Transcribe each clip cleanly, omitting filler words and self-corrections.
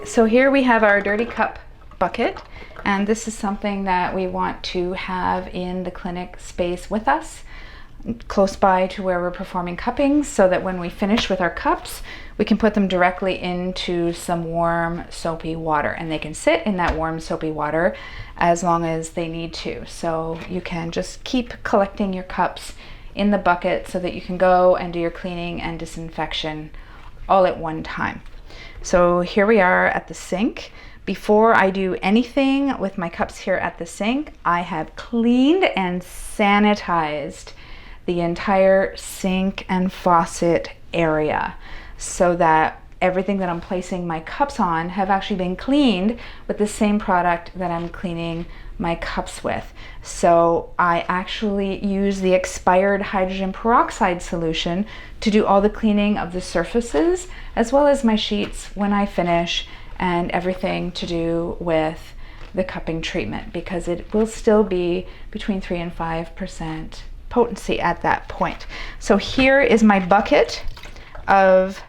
So here we have our dirty cup bucket, and this is something that we want to have in the clinic space with us, close by to where we're performing cupping, so that when we finish with our cups, we can put them directly into some warm soapy water, and they can sit in that warm soapy water as long as they need to. So you can just keep collecting your cups in the bucket so that you can go and do your cleaning and disinfection all at one time. So here we are at the sink. Before I do anything with my cups here at the sink, I have cleaned and sanitized the entire sink and faucet area so that everything that I'm placing my cups on have actually been cleaned with the same product that I'm cleaning my cups with. So I actually use the expired hydrogen peroxide solution to do all the cleaning of the surfaces as well as my sheets when I finish, and everything to do with the cupping treatment, because it will still be between 3 and 5% potency at that point. So here is my bucket of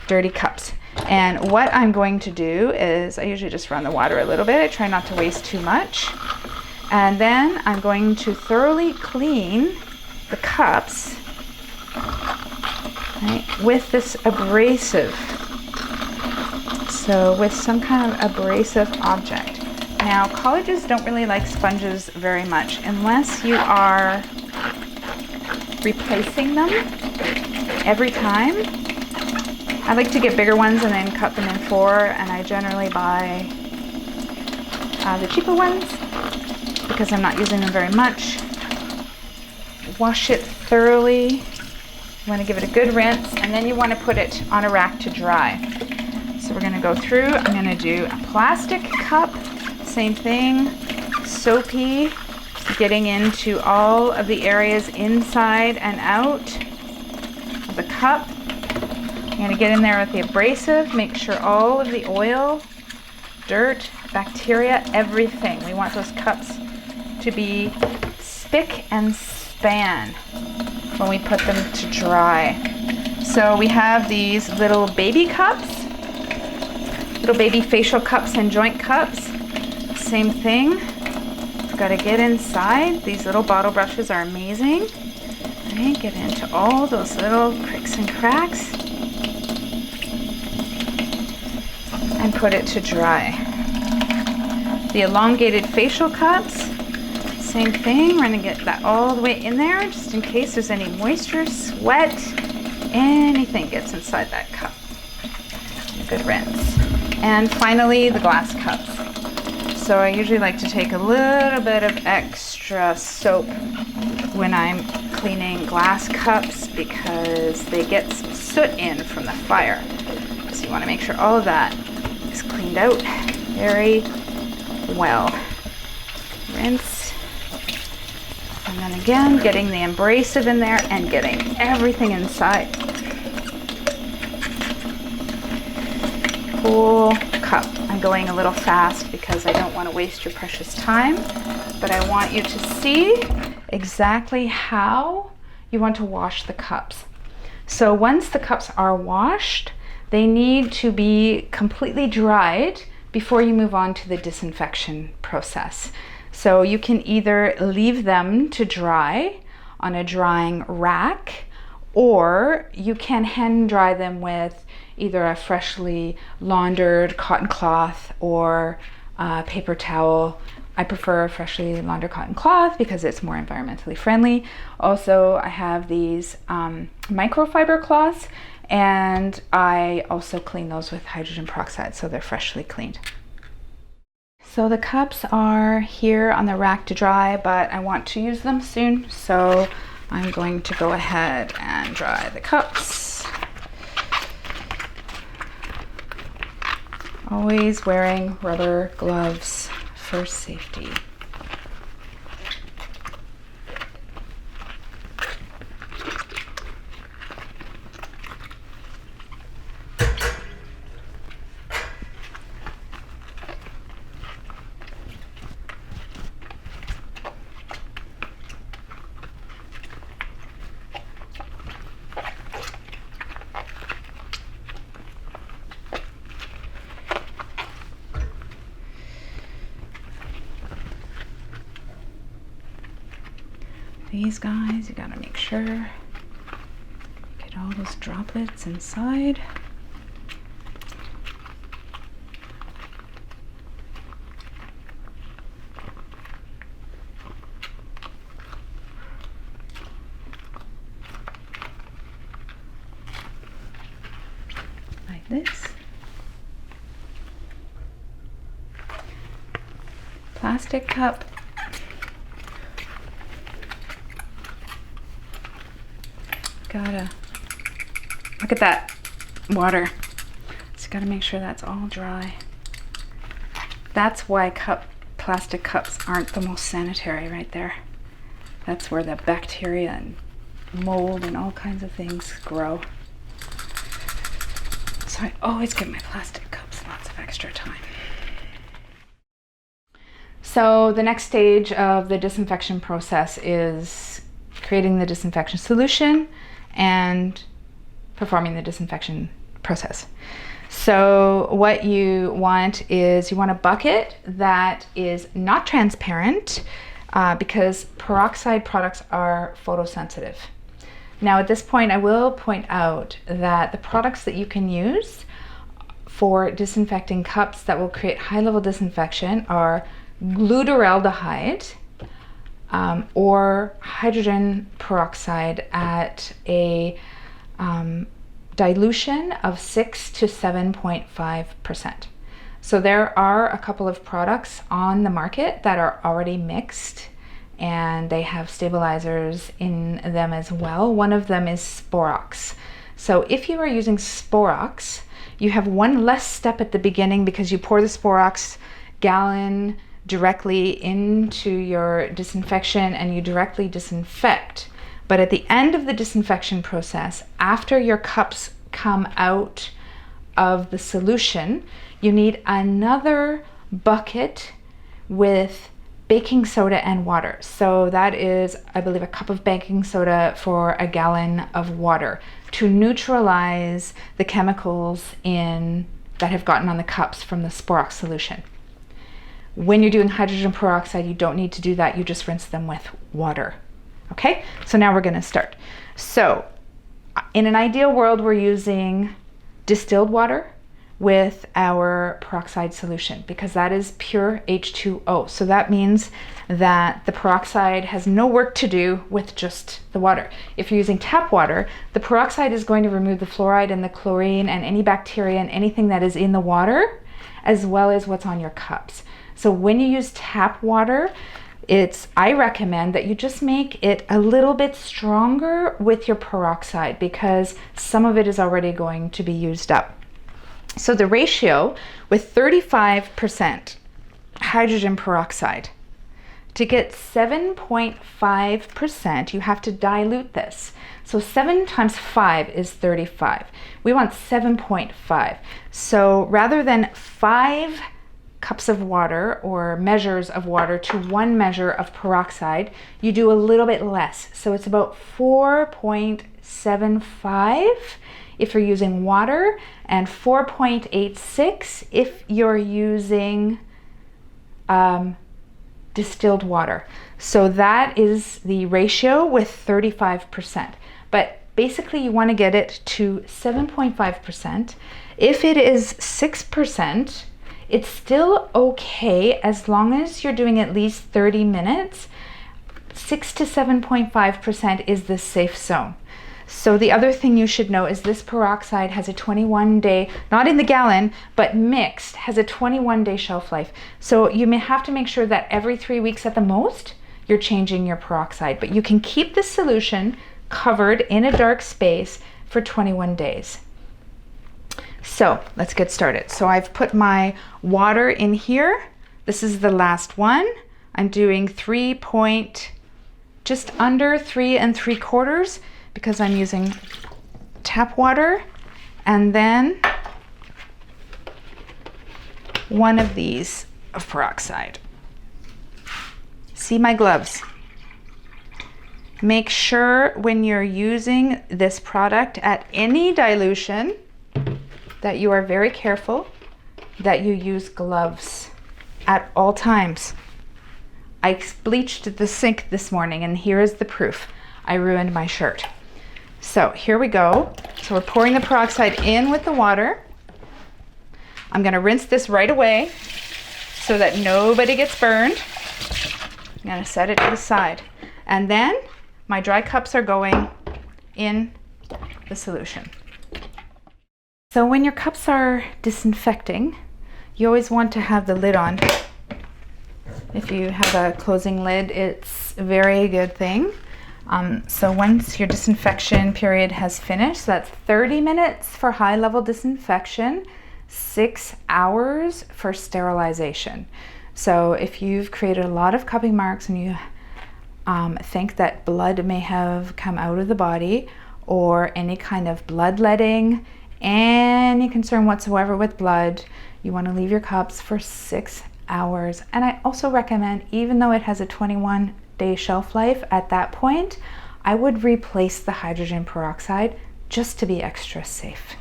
dirty cups. And what I'm going to do is, I usually just run the water a little bit. I try not to waste too much. And then I'm going to thoroughly clean the cups, right, with this abrasive. So with some kind of abrasive object. Now, colleges don't really like sponges very much unless you are replacing them every time. I like to get bigger ones and then cut them in 4, and I generally buy the cheaper ones because I'm not using them very much. Wash it thoroughly. You want to give it a good rinse, and then you want to put it on a rack to dry. So we're going to go through. I'm going to do a plastic cup, same thing, soapy, getting into all of the areas inside and out of the cup. I'm going to get in there with the abrasive, make sure all of the oil, dirt, bacteria, everything. We want those cups to be spick and span when we put them to dry. So we have these little baby cups, little baby facial cups and joint cups. Same thing. Got to get inside. These little bottle brushes are amazing. Right, get into all those little cricks and cracks and put it to dry. The elongated facial cups, same thing. We're going to get that all the way in there just in case there's any moisture, sweat, anything gets inside that cup. Good rinse. And finally, the glass cups. So I usually like to take a little bit of extra soap when I'm cleaning glass cups because they get some soot in from the fire. So you want to make sure all of that is cleaned out very well. Rinse. And then again, getting the abrasive in there and getting everything inside. Full cup. I'm going a little fast because I don't want to waste your precious time, but I want you to see exactly how you want to wash the cups. So once the cups are washed, they need to be completely dried before you move on to the disinfection process. So you can either leave them to dry on a drying rack, or you can hand dry them with either a freshly laundered cotton cloth or paper towel. I prefer a freshly laundered cotton cloth because it's more environmentally friendly. Also, I have these microfiber cloths, and I also clean those with hydrogen peroxide so they're freshly cleaned. So the cups are here on the rack to dry, but I want to use them soon, so I'm going to go ahead and dry the cups. Always wearing rubber gloves for safety. these guys, you gotta make sure get all those droplets inside. Like this. Plastic cup. Gotta look at that water. Just gotta make sure that's all dry. That's why plastic cups aren't the most sanitary right there. That's where the bacteria and mold and all kinds of things grow. So I always give my plastic cups lots of extra time. So the next stage of the disinfection process is creating the disinfection solution and performing the disinfection process. So what you want is you want a bucket that is not transparent because peroxide products are photosensitive. Now at this point I will point out that the products that you can use for disinfecting cups that will create high-level disinfection are glutaraldehyde or hydrogen peroxide at a dilution of 6 to 7.5%. So there are a couple of products on the market that are already mixed and they have stabilizers in them as well. One of them is Sporox. So if you are using Sporox, you have one less step at the beginning because you pour the Sporox gallon directly into your disinfection and you directly disinfect. But at the end of the disinfection process, after your cups come out of the solution, you need another bucket with baking soda and water. So that is, I believe, a cup of baking soda for a gallon of water to neutralize the chemicals that have gotten on the cups from the Sporox solution. When you're doing hydrogen peroxide, you don't need to do that. You just rinse them with water. Okay, so now we're going to start. So in an ideal world, we're using distilled water with our peroxide solution because that is pure H2O. So that means that the peroxide has no work to do with just the water. If you're using tap water, the peroxide is going to remove the fluoride and the chlorine and any bacteria and anything that is in the water, as well as what's on your cups. So when you use tap water, I recommend that you just make it a little bit stronger with your peroxide because some of it is already going to be used up. So the ratio with 35% hydrogen peroxide, to get 7.5%, you have to dilute this. So 7 times 5 is 35. We want 7.5. So rather than 5 cups of water or measures of water to 1 measure of peroxide, you do a little bit less. So it's about 4.75 if you're using water and 4.86 if you're using distilled water. So that is the ratio with 35%. But basically you want to get it to 7.5%. If it is 6%, it's still okay as long as you're doing at least 30 minutes. 6 to 7.5% is the safe zone. So the other thing you should know is this peroxide has a 21-day, not in the gallon, but mixed, has a 21-day shelf life. So you may have to make sure that every 3 weeks at the most, you're changing your peroxide. But you can keep the solution covered in a dark space for 21 days. So let's get started. So I've put my water in here. This is the last one. I'm doing just under 3 3/4 because I'm using tap water, and then 1 of these of peroxide. See my gloves. Make sure when you're using this product at any dilution that you are very careful that you use gloves at all times. I bleached the sink this morning, and here is the proof. I ruined my shirt. So here we go. So we're pouring the peroxide in with the water. I'm gonna rinse this right away so that nobody gets burned. I'm gonna set it to the side. And then my dry cups are going in the solution. So when your cups are disinfecting, you always want to have the lid on. If you have a closing lid, it's a very good thing. So once your disinfection period has finished, so that's 30 minutes for high level disinfection, 6 hours for sterilization. So if you've created a lot of cupping marks and you think that blood may have come out of the body, or any kind of bloodletting, any concern whatsoever with blood, you want to leave your cups for 6 hours. And I also recommend, even though it has a 21-day shelf life, at that point I would replace the hydrogen peroxide just to be extra safe.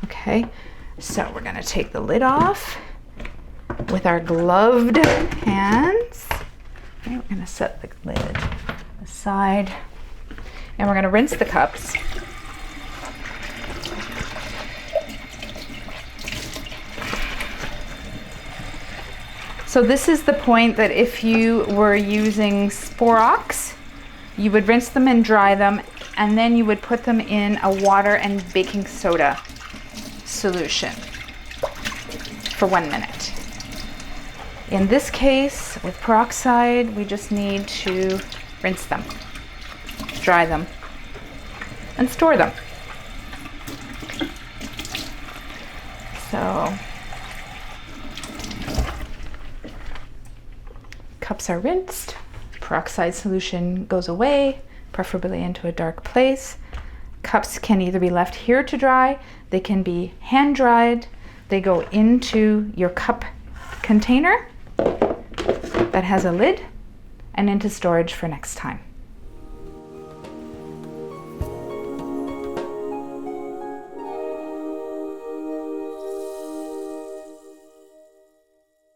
Okay, so we're going to take the lid off with our gloved hands. Okay, we're going to set the lid aside, and we're going to rinse the cups. So this is the point that if you were using Sporox, you would rinse them and dry them, and then you would put them in a water and baking soda solution for 1 minute. In this case, with peroxide, we just need to rinse them, dry them, and store them. So cups are rinsed, peroxide solution goes away, preferably into a dark place. Cups can either be left here to dry, they can be hand dried, they go into your cup container that has a lid and into storage for next time.